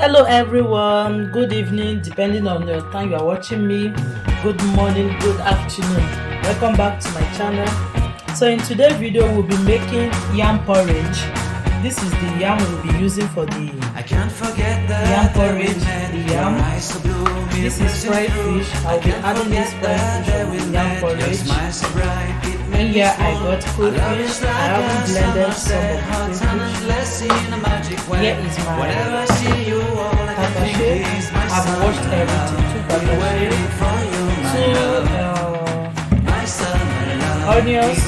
Hello everyone, good evening depending on the time you are watching me. Good morning, good afternoon. Welcome back to my channel. So in today's video we'll be making yam porridge. This is the yam we'll be using for the yam porridge. The yam. This is fried fish. I'll be adding this fried fish to the yam porridge. And here I got cold fish. I haven't blended some of the fish. Here is my pepper. I've washed everything. Two pepper, onions,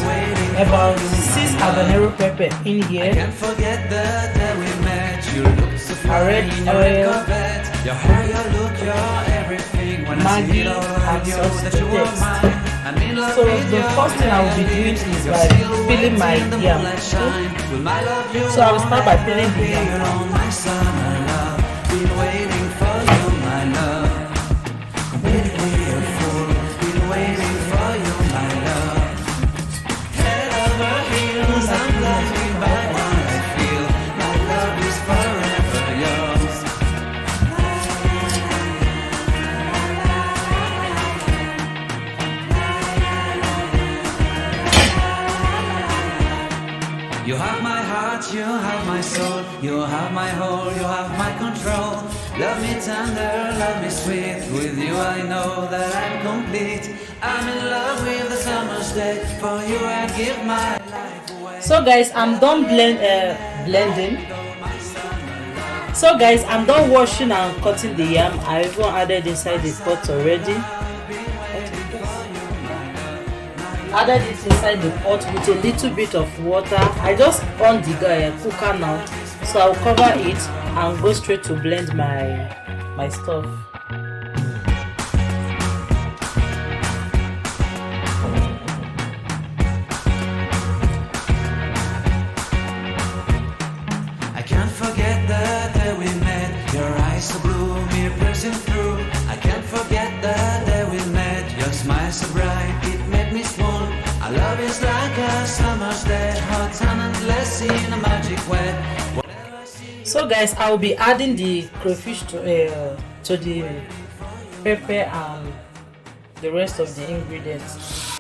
about 6 habanero pepper in here. A red oil, Maggi, and sauce to taste. So the first thing I will be doing is by peeling my yam. So I will start by peeling the yam. You have my heart, you have my soul, you have my whole, you have my control. Love me tender, love me sweet, with you I know that I'm complete. I'm in love with the summer's day, for you I give my life away. So guys, I'm done blending. So guys, I'm done washing and cutting the yam. I even added inside the pot already. Added it inside the pot with a little bit of water. I just on the cooker now, so I'll cover it and go straight to blend my stuff. I can't forget the day we met. Your eyes so blue, me pressing through. I can't forget the day we met. Your smile so bright, it made me swoon. Our love is like a summer's day, hot and endless in a magic way. So guys, I will be adding the crayfish to the pepper and the rest of the ingredients.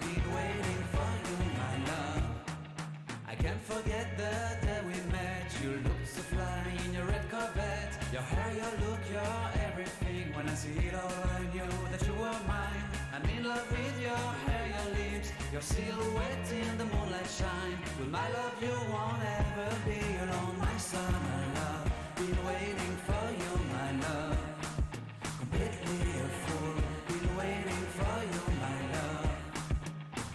I can't forget the day we met. You look so fly in your red Corvette. Your hair, your look, your everything. When I see it all, I knew that you were mine. I'm in love with your hair, your lips, your silhouette in the moonlight shine. With my love, you won't ever be alone, my summer love. Been waiting for you, my love. Completely a fool. Been waiting for you, my love.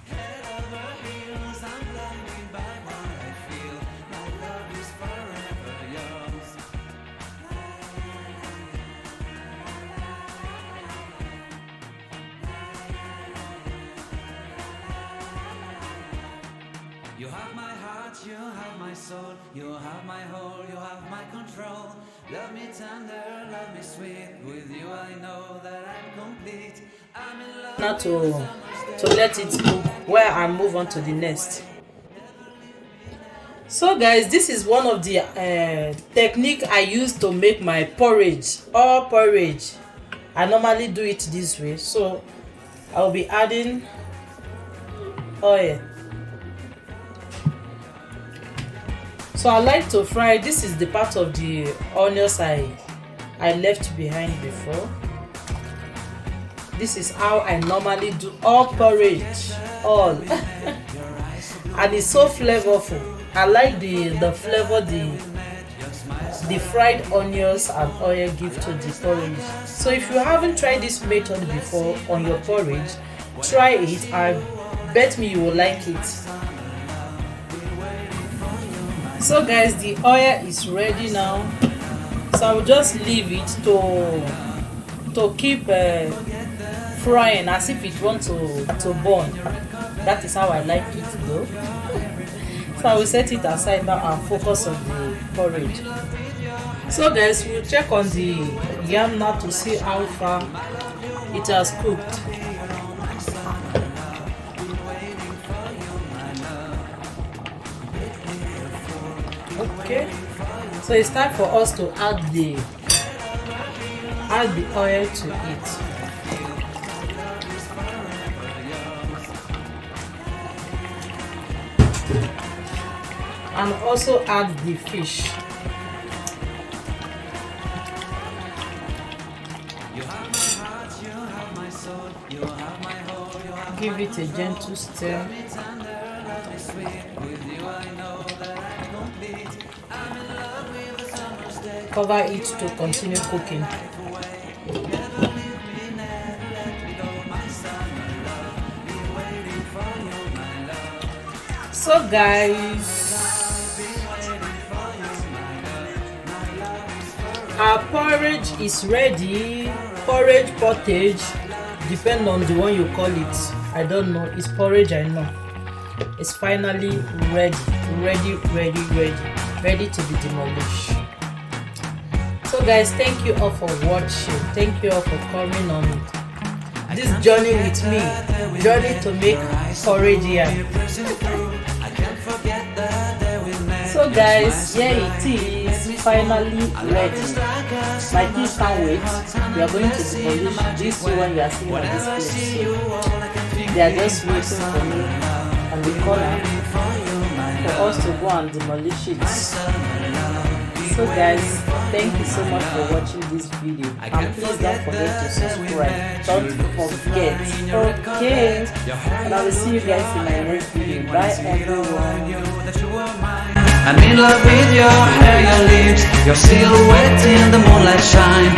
Head over heels, I'm blinded by what I feel. My love is forever yours. You have my heart, you have my soul, you have my whole, you have my control. Love me tender, love me sweet, with you I know that I'm complete. I'm in love. Now to let it cook while I move on to the next. So guys, this is one of the technique I use to make my porridge or porridge. I normally do it this way. So I'll be adding oil. So I like to fry. This is the part of the onions I left behind before. This is how I normally do all porridge, all. And it's so flavorful. I like the flavor the fried onions and oil give to the porridge. So if you haven't tried this method before on your porridge, try it. I bet me you will like it. So guys, the oil is ready now, so I will just leave it to keep frying as if it wants to burn. That is how I like it though. So I will set it aside now and focus on the porridge. So guys, we'll check on the yam now to see how far it has cooked. Okay, so it's time for us to add the add the oil to it. And also add the fish. Give it a gentle stir. Cover it to continue cooking. So guys, our porridge is ready. Porridge, pottage, depend on the one you call it. I don't know, it's porridge, I know. It's finally ready to be demolished. So guys, thank you all for watching. Thank you all for coming on this journey with me. Journey to make porridge yam. So guys, here it is, finally ready. My kids can't wait. We are going to demolish this one you are seeing on this place. So they are just waiting for me on the corner for us to go and demolish it. So guys, thank you so much for watching this video, and please don't forget to subscribe. Don't forget. Okay, and I will see you guys in my next video. Bye everyone. I'm in love with your hair, your lips, your silhouette in the moonlight shine.